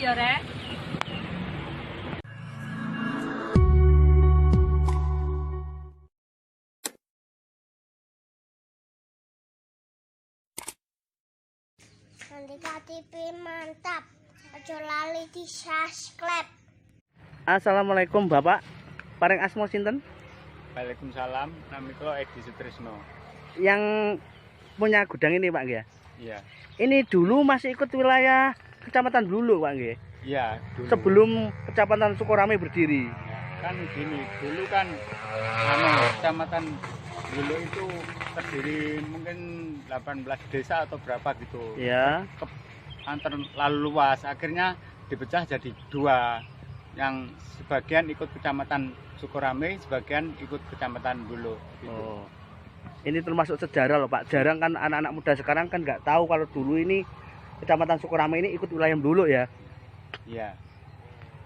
ya, Rek. Andika TV mantap. Aja lali di subscribe. Assalamualaikum Bapak. Paring asma sinten? Waalaikumsalam. Namanya Edi Sutrisno. Yang punya gudang ini Pak nggih? Iya. Ini dulu masih ikut wilayah Kecamatan Blulu Pak nggih? Iya, dulu. Sebelum Kecamatan Sukorame berdiri. Kan gini, dulu kan Kecamatan Blulu itu terdiri mungkin 18 desa atau berapa gitu. Ya. Antar lalu luas, akhirnya dipecah jadi dua. Yang sebagian ikut Kecamatan Sukorame, sebagian ikut Kecamatan Blulu gitu. Oh. Ini termasuk sejarah loh Pak. Jarang kan anak-anak muda sekarang kan nggak tahu kalau dulu ini Kecamatan Sukorame ini ikut wilayah Blulu ya. Iya.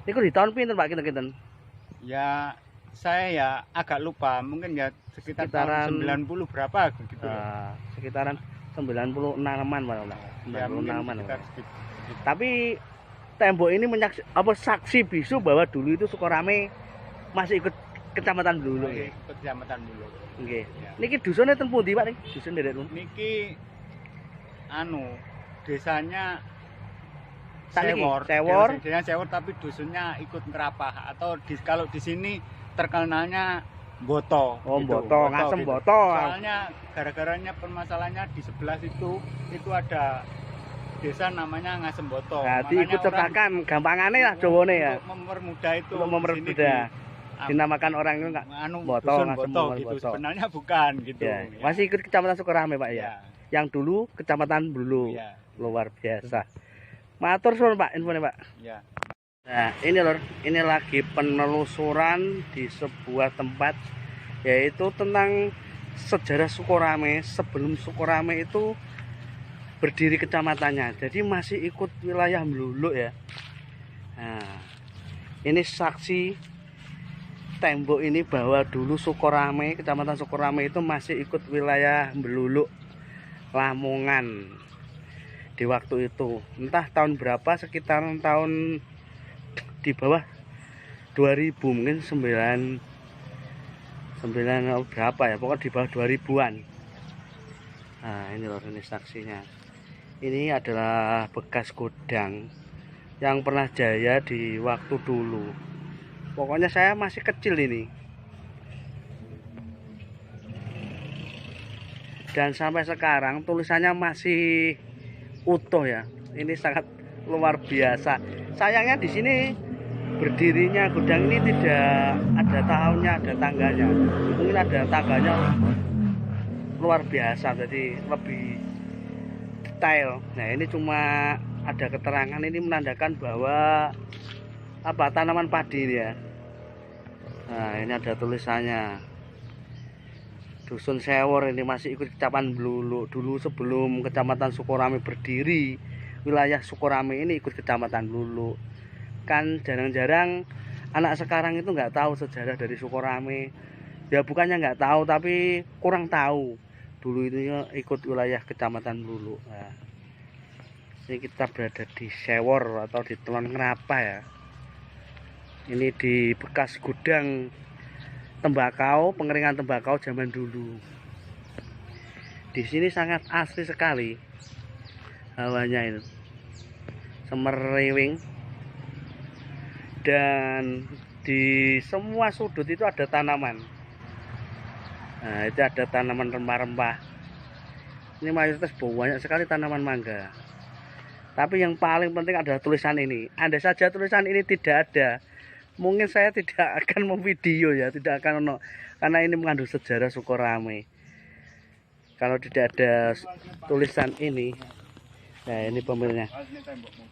Itu di tahun pinten Pak kinten-kinten? Ya saya ya agak lupa, mungkin ya sekitaran tahun 90 berapa begitu. Sekitaran 96-an Pak. Ya, 96-an. sekitar Pak. segitu. Tapi tembok ini saksi bisu bahwa dulu itu Sukorame masih ikut Kecamatan Blulu. Masih ikut Kecamatan Blulu. Nggih. Ya. Niki dusune ten pundi Pak niki? Dusun derek pun. Niki desanya Sakniki, Sewor. Sewor. Desanya Sewor tapi dusunnya ikut Ngerapah atau kalau di sini terkenalnya Boto. Oh, gitu. Boto, Ngasem gitu. Boto. Soalnya gara-garanya permasalahannya di sebelah itu ada desa namanya Ngasem Boto. Jadi Makanya ikut sertakan gampangane lah Jawane ya. Untuk mempermudah itu. Untuk di sini mempermudah. Dinamakan orang itu enggak Boto, dusun Ngasem Boto Boto. gitu. Sebenarnya bukan gitu. Ya. Masih ikut Kecamatan Sukorame Pak ya. Ya. Yang dulu Kecamatan Blulu. Ya. Luar biasa. Matur suwun Pak infone Pak. Ya. Nah, ini lor, ini lagi penelusuran di sebuah tempat yaitu tentang sejarah Sukorame. Sebelum Sukorame itu berdiri kecamatannya, jadi masih ikut wilayah Blulu ya. Nah, ini saksi tembok ini bahwa dulu Sukorame, Kecamatan Sukorame itu masih ikut wilayah Blulu, Lamongan di waktu itu. Entah tahun berapa, sekitaran tahun di bawah 2000, mungkin 9 berapa ya, pokoknya di bawah 2000-an. Nah, ini loh, ini saksinya. Ini adalah bekas gudang yang pernah jaya di waktu dulu. Pokoknya saya masih kecil ini. Dan sampai sekarang tulisannya masih utuh ya. Ini sangat luar biasa. Sayangnya di sini berdirinya gudang ini tidak ada tahunnya, ada tangganya. Mungkin ada tangganya luar biasa, jadi lebih detail. Nah, ini cuma ada keterangan ini menandakan bahwa tanaman padi ini ya. Nah, ini ada tulisannya. Dusun Sewor ini masih ikut Kecamatan Blulu. Dulu sebelum Kecamatan Sukorame berdiri, wilayah Sukorame ini ikut Kecamatan Blulu. Kan jarang-jarang anak sekarang itu nggak tahu sejarah dari Sukorame. Ya bukannya nggak tahu, tapi kurang tahu. Dulu itu ikut wilayah Kecamatan Blulu. Nah, ini kita berada di Sewor atau di Telon Ngerapah ya. Ini di bekas gudang tembakau, pengeringan tembakau zaman dulu. Di sini sangat asri sekali hawanya itu, semeriwing, dan di semua sudut itu ada tanaman. Nah, itu ada tanaman rempah-rempah. Ini mayoritas banyak sekali tanaman mangga. Tapi yang paling penting adalah tulisan ini. Andai saja tulisan ini tidak ada, mungkin saya tidak akan memvideo ya, tidak akan karena ini mengandung sejarah Sukorame. Kalau tidak ada tulisan ini, nah ini pemiliknya.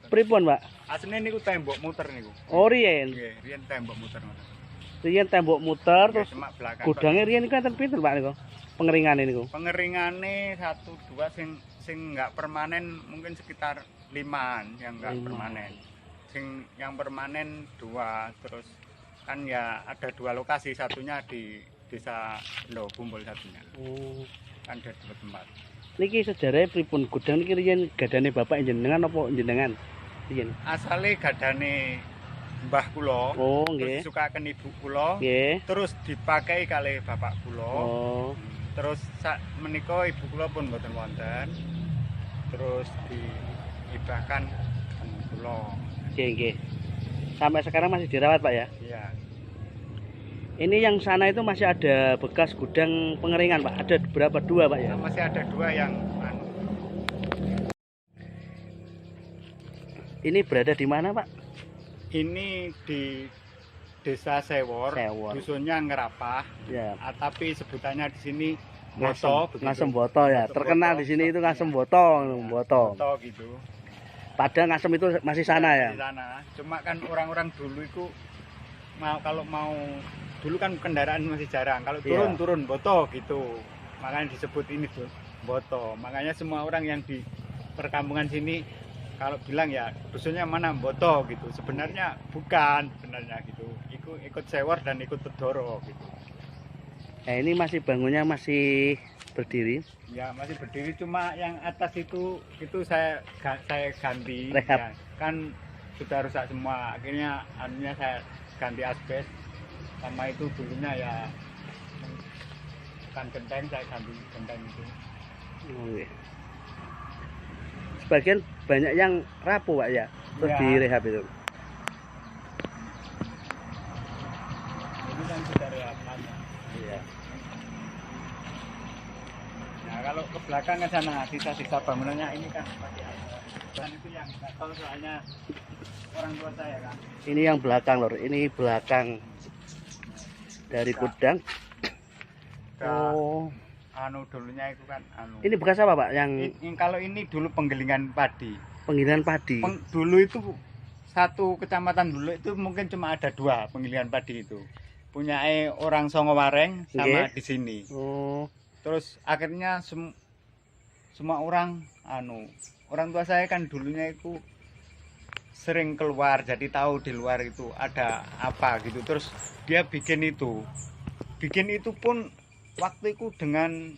Pripun Pak? Aslinya niku tembok muter niku. Oh riyen. Nggih, riyen tembok muter. Riyen tembok muter, terus Semak belakang. gudangnya riyen niku enten pinten Pak niku? Pengeringan ini niku. Pengeringane 1 2 sing enggak permanen mungkin sekitar 5-an yang enggak permanen. Yang permanen 2, terus kan ya ada 2 lokasi, satunya di desa Lo Bumbul satunya. Oh. Kan ada 2 tempat. Niki sejarahnya pripun gudang niki riyen gadane bapak jenengan apa jenengan? Piye? Asale gadane mbah kula. Oh, Terus nggih. disukaken ibu kula. Nggih. Terus dipakai kalih bapak kula. Oh. Terus sak menika ibu kula pun mboten wonten. Terus dihibahkan kula. Nggih, nggih. Sampai sekarang masih dirawat, Pak ya? Iya. Ini yang sana itu masih ada bekas gudang pengeringan, Pak. Ada berapa? 2, Pak ya? Masih ada 2 yang anu. Ini berada di mana, Pak? Ini di Desa Sewor, Sewor. dusunnya Ngerapah. Ya. Tapi sebutannya di sini Boto, begitu. Ngasem Boto ya. Boto, Terkenal Boto. di sini itu Ngasem Boto, Boto. Boto gitu. Padahal Ngasem itu masih sana ya. Di sana. Cuma kan orang-orang dulu itu kalau mau dulu kan kendaraan masih jarang. Kalau Iya. turun Boto gitu. Makanya disebut ini Boto. Makanya semua orang yang di perkampungan sini kalau bilang ya dusunnya mana Boto gitu. Sebenarnya bukan sebenarnya gitu. Ikut Sewor dan ikut Tedoro gitu. Nah, ini masih bangunnya masih berdiri. Ya masih berdiri, cuma yang atas itu saya ganti. Rehab. Ya, kan sudah rusak semua. Akhirnya anunya saya ganti asbes. Sama itu dulunya ya kan genteng, saya ganti genteng itu. Oh, iya. Sebagian banyak yang rapuh, Pak ya. Terus Ya. direhab itu. Ini kan sudah rehaban. Iya. Nah kalau ke belakang ke sana sisa-sisa bangunannya ini kan masih ada. Dan itu yang nggak tahu soalnya orang tua saya kan. Ini yang belakang, Lor. Ini belakang dari gudang. Oh. Anu dulunya itu kan anu. Ini bekas apa, Pak? Yang Kalau ini dulu penggilingan padi. penggilingan padi. Dulu itu satu kecamatan dulu itu mungkin cuma ada 2 penggilingan padi itu. Punya orang Songowareng sama Nggih. di sini. Oh. Terus akhirnya semua orang orang tua saya kan dulunya itu sering keluar, jadi tahu di luar itu ada apa gitu. Terus dia bikin itu pun waktu itu dengan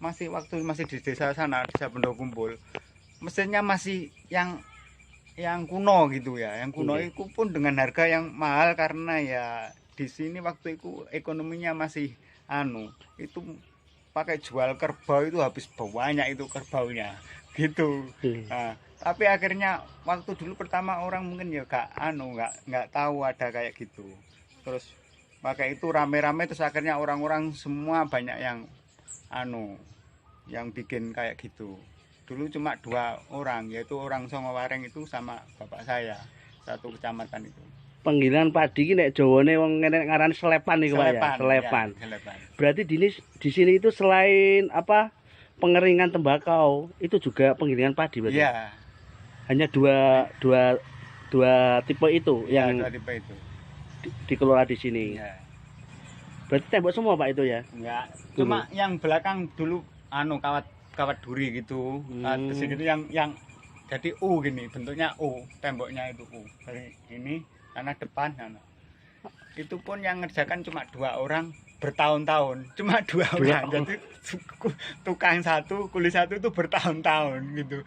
waktu masih di desa sana, desa Bendo Kumpul, mesinnya masih yang kuno gitu ya, yang kuno Oke. itu pun dengan harga yang mahal karena ya di sini waktu itu ekonominya masih itu pakai jual kerbau itu habis banyak itu kerbaunya gitu. Nah, tapi akhirnya waktu dulu pertama orang mungkin ya nggak tahu ada kayak gitu. Terus pakai itu rame-rame, terus akhirnya orang-orang semua banyak yang yang bikin kayak gitu. Dulu cuma 2 orang, yaitu orang Songowareng itu sama bapak saya, satu kecamatan itu. Penggilingan padi ki nek Jawane wong ngene ngaran selepan iku, Pak ya. Selepan. Ya, selepan. Berarti di sini itu selain apa pengeringan tembakau, itu juga penggilingan padi berarti. Iya, Hanya dua tipe itu ya, yang 2 tipe itu. dikelola di sini. Iya. Berarti tembok semua, Pak, itu ya. Enggak, cuma yang belakang dulu kawat duri gitu. Terus itu yang jadi U gini, bentuknya U, temboknya itu U. Dari ini karena depan itu pun yang ngerjakan cuma 2 orang bertahun-tahun, cuma 2 orang. Jadi tukang satu, kuli satu itu bertahun-tahun gitu.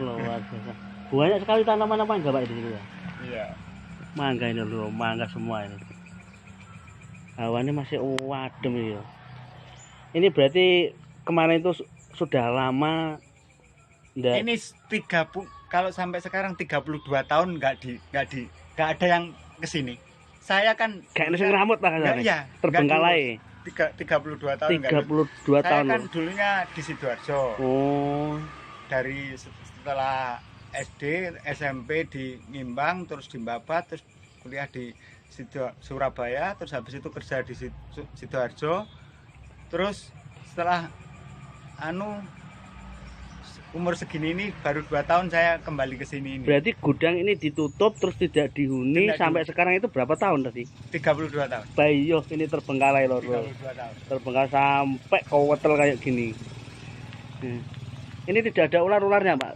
Luar biasa. Banyak sekali tanaman apa enggak, Pak, di sini ya? Iya. Mangga ini loh, mangga semua ini. Hawannya masih adem ya. Ini berarti kemarin itu sudah lama enggak. Ini 30, kalau sampai sekarang 32 tahun nggak ada yang kesini. Saya kan Kayak nasi rambut lah nggak, kan. iya, Terbengkalai. 32 tahun nggak 32 saya tahun kan loh. dulunya di Sidoarjo. Oh. Dari setelah SD, SMP di Ngimbang, terus di Mbabat, terus kuliah di Surabaya, terus habis itu kerja di Sidoarjo. Terus setelah umur segini ini baru 2 tahun saya kembali ke sini ini. Berarti gudang ini ditutup terus tidak dihuni Tidak sampai sekarang itu berapa tahun tadi? 32 tahun. Bayo ini terbengkalai loh. 32 tahun. Terbengkalai sampai kowetel kayak gini. Ini tidak ada ular-ularnya, Pak.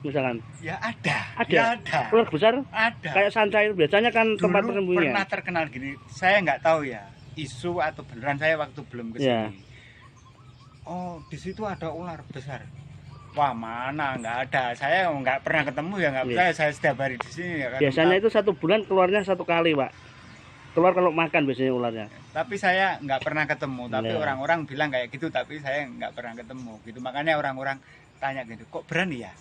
Misalkan Ya ada. Ada? Ya ada. ular besar Ada. kayak sanca itu biasanya kan tempat Dulu persembunyian. pernah terkenal gini. Saya nggak tahu ya, isu atau beneran saya waktu belum ke sini. Ya. Oh, di situ ada ular besar. Wah mana nggak ada, saya nggak pernah ketemu ya nggak Iya. percaya, saya setiap hari di sini ya kan. Biasanya itu 1 bulan keluarnya 1 kali, Pak. Keluar kalau makan biasanya ularnya. Tapi saya nggak pernah ketemu, tapi Iya. orang-orang bilang kayak gitu, tapi saya nggak pernah ketemu gitu, makanya orang-orang tanya gitu, kok berani ya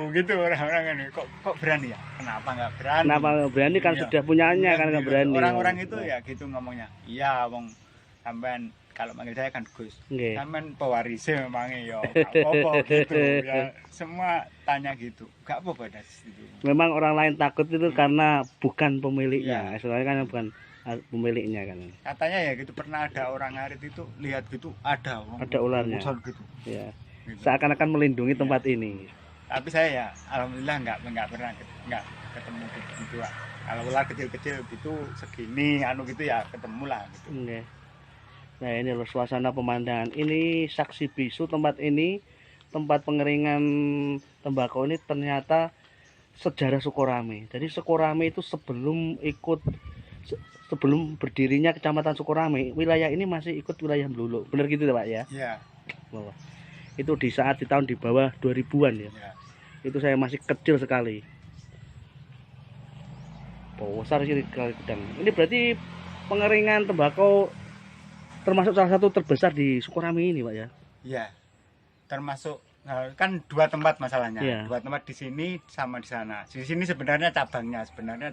gitu orang-orang kan, kok berani ya, kenapa nggak berani, Kenapa nggak berani kan Iya. sudah punyanya Iya, kan nggak gitu. berani. Orang-orang itu ya gitu ngomongnya, iya wong sampean kalau manggil saya kan Gus, Nggih. sampean pewarisnya memangnya ya nggak apa-apa gitu ya, semua tanya gitu, nggak apa-apa das gitu. Memang orang lain takut itu karena bukan pemiliknya. Iya. Soalnya kan bukan pemiliknya kan. Katanya ya gitu, pernah ada orang ngarit itu lihat gitu ada Ularnya. besar gitu. Ya. Gitu. Seakan-akan melindungi Iya. tempat ini. Tapi saya ya alhamdulillah nggak pernah nggak ketemu gitu lah. Kalau ular kecil-kecil gitu segini anu gitu ya ketemu lah gitu. Oke. Nah, ini loh suasana pemandangan. Ini saksi bisu tempat ini, tempat pengeringan tembakau ini ternyata sejarah Sukorame. Jadi Sukorame itu sebelum berdirinya Kecamatan Sukorame, wilayah ini masih ikut wilayah Bluluk. Benar gitu Pak ya? Iya, Bahwa itu di saat di tahun di bawah 2000-an ya. iya. Itu saya masih kecil sekali. Besar sih gudang. Ini berarti pengeringan tembakau termasuk salah satu terbesar di Sukorame ini, Pak ya. Iya. Termasuk kan 2 tempat masalahnya. Iya. 2 tempat di sini sama di sana. Di sini sebenarnya cabangnya.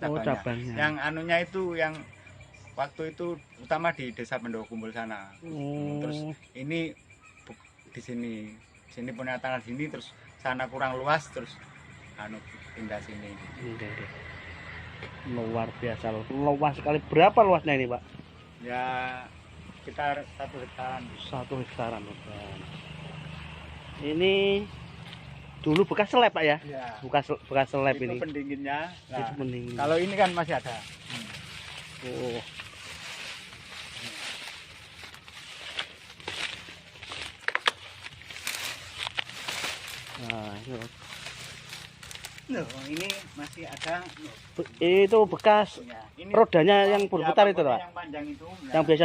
Oh, cabangnya. Yang anunya itu yang waktu itu utama di Desa Pendowo Kumpul sana. Terus ini di sini. Sini punya tanah sini, terus sana kurang luas, terus anu pindah sini. Oke. Luar biasa, luas sekali. Berapa luasnya ini, Pak? Ya sekitar 1 hektaran. 1 hektaran. Pak. Ini dulu bekas seleb, Pak ya? Iya. Bekas seleb Itu ini. pendinginnya. Nah, Itu pendingin. kalau ini kan masih ada. Oh. Nah, Loh, ini masih ada. itu bekas Ya, ini rodanya yang berputar itu, pokoknya Pak. yang panjang itu. Yang biasa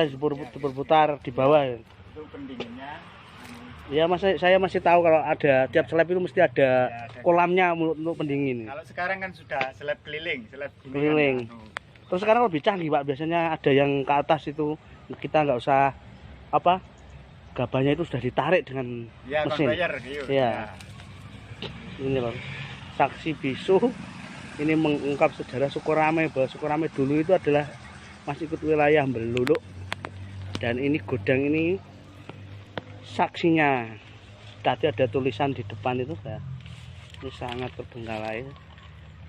berputar di bawah. Itu pendinginnya. Ya, saya masih tahu kalau ada tiap seleb itu mesti ada Ya, ada. kolamnya untuk pendingin. Kalau sekarang kan sudah seleb keliling, seleb gini Keliling. kan, anu. Terus sekarang lebih canggih, Pak. Biasanya ada yang ke atas itu kita nggak usah apa, gabahnya itu sudah ditarik dengan Ya, mesin. conveyor gitu. Iya. Ya. Ini loh, saksi bisu ini mengungkap sejarah Sukorame, bahwa Sukorame dulu itu adalah masih ikut wilayah Bluluk, dan ini gudang ini saksinya. Tadi ada tulisan di depan itu ya, ini sangat terbengkalai.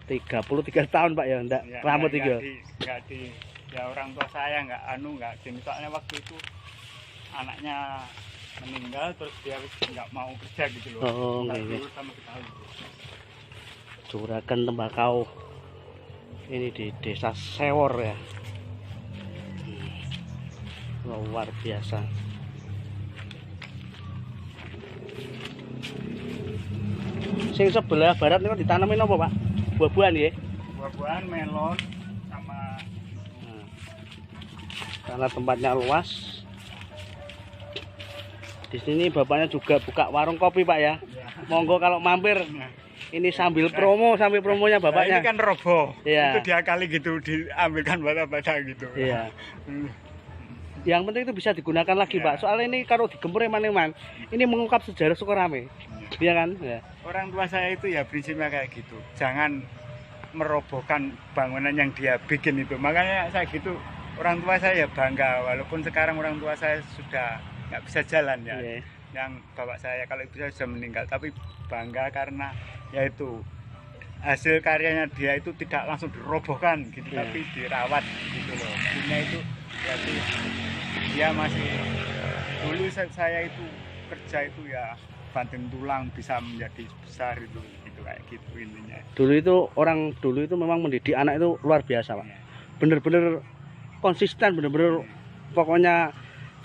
33 tahun Pak ya, enggak Ya, rambut nggak itu. ya orang tua saya nggak gini, soalnya waktu itu anaknya meninggal, terus dia nggak mau kerja gitu loh. Oh, Nggak oke. dulu sama kita gitu. Juragan tembakau ini di Desa Sewor ya. Luar biasa. Sing sebelah barat niku ditanamin apa, Pak? Buah-buahan ya? Buah-buahan, melon sama Nah, karena tempatnya luas. Di sini bapaknya juga buka warung kopi, Pak ya. Monggo kalau mampir. Ini sambil promonya Nah, bapaknya. ini kan roboh. Iya. Itu diakali gitu, diambilkan bata-bata gitu. Iya. Yang penting itu bisa digunakan lagi, Iya. Pak. Soalnya ini kalau digempur eman-eman, ini mengungkap sejarah Sukorame. Iya kan? Ya. Orang tua saya itu ya prinsipnya kayak gitu. Jangan merobohkan bangunan yang dia bikin itu. Makanya saya gitu, orang tua saya ya bangga, walaupun sekarang orang tua saya sudah nggak bisa jalan ya. Iya. Yang bapak saya, kalau ibu saya sudah meninggal, tapi bangga karena yaitu hasil karyanya dia itu tidak langsung dirobohkan gitu, Iya. tapi dirawat gitu loh. Artinya itu berarti dia masih, dulu saya itu kerja itu ya banting tulang bisa menjadi besar itu kayak gitu intinya. Dulu itu memang mendidik anak itu luar biasa, Pak. Bener-bener konsisten, bener-bener pokoknya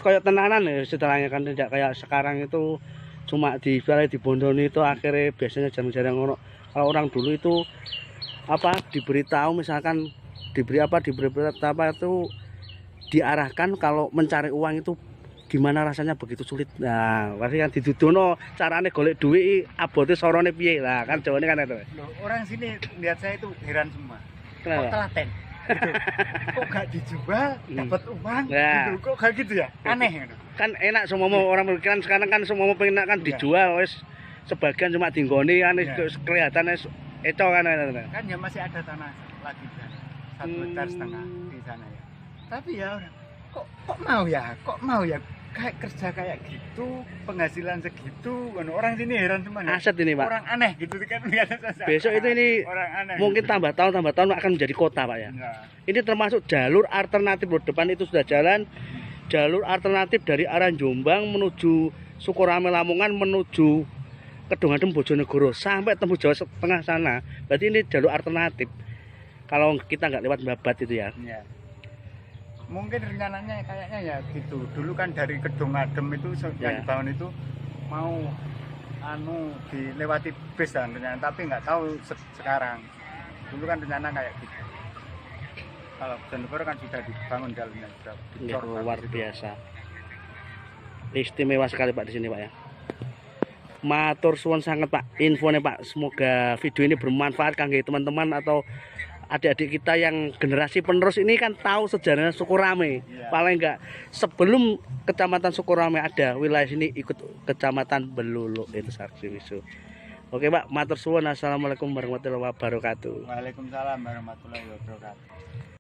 kayak tenanan ya setelahnya, kan tidak kayak sekarang itu cuma di bondoni itu akhirnya biasanya jarang-jarang ngono. Kalau orang dulu itu apa diberitahu, misalkan diberi apa itu diarahkan kalau mencari uang itu gimana rasanya begitu sulit. Nah, pasti kan didudono carane golek duit abote sorone piye. Lah kan jawane kan itu. Loh, orang sini lihat saya itu heran semua. Kok Kenapa? telaten? Gitu. Kok gak dijual dapat uang? Nah. Gitu. Kok gak gitu ya? Aneh gitu. Kan enak semua orang pikiran sekarang kan semua pengen kan Iya. dijual wis sebagian cuma dinggoni kan Iya. kelihatan wis eco kan. Kan ya masih ada tanah lagi di sana. 1,5 hektar di sana ya. Tapi ya orang kok mau ya? Kok mau ya? Kayak kerja kayak gitu, penghasilan segitu, kan orang sini heran semua. Ya. Aset ini, Pak. Orang aneh gitu kan lihat saja. Besok itu ini orang aneh. mungkin gitu. tambah tahun akan menjadi kota, Pak ya. Nah, Ini termasuk jalur alternatif loh. Depan itu sudah jalan jalur alternatif dari arah Jombang menuju Sukorame Lamongan menuju Kedungadem Bojonegoro sampai tembus Jawa Tengah sana. Berarti ini jalur alternatif. Kalau kita nggak lewat Babat itu ya. ya. Mungkin rencananya kayaknya ya gitu. Dulu kan dari Kedungadem itu yang Ya. dibangun itu mau dilewati bis kan rencana, tapi nggak tahu sekarang. Dulu kan rencana kayak gitu. Kalau Bojonegoro kan sudah dibangun jalannya sudah Ini dicor luar bagus itu. biasa. Istimewa sekali Pak di sini Pak ya. Matur suwun sangat Pak infonya Pak. Semoga video ini bermanfaat kangge teman-teman atau adik-adik kita yang generasi penerus ini kan tahu sejarahnya Sukorame. Iya. Paling enggak sebelum Kecamatan Sukorame ada wilayah sini ikut Kecamatan Belulu itu Saksi Wisu. Oke Pak, matur suwun. Assalamualaikum warahmatullahi wabarakatuh. Waalaikumsalam warahmatullahi wabarakatuh.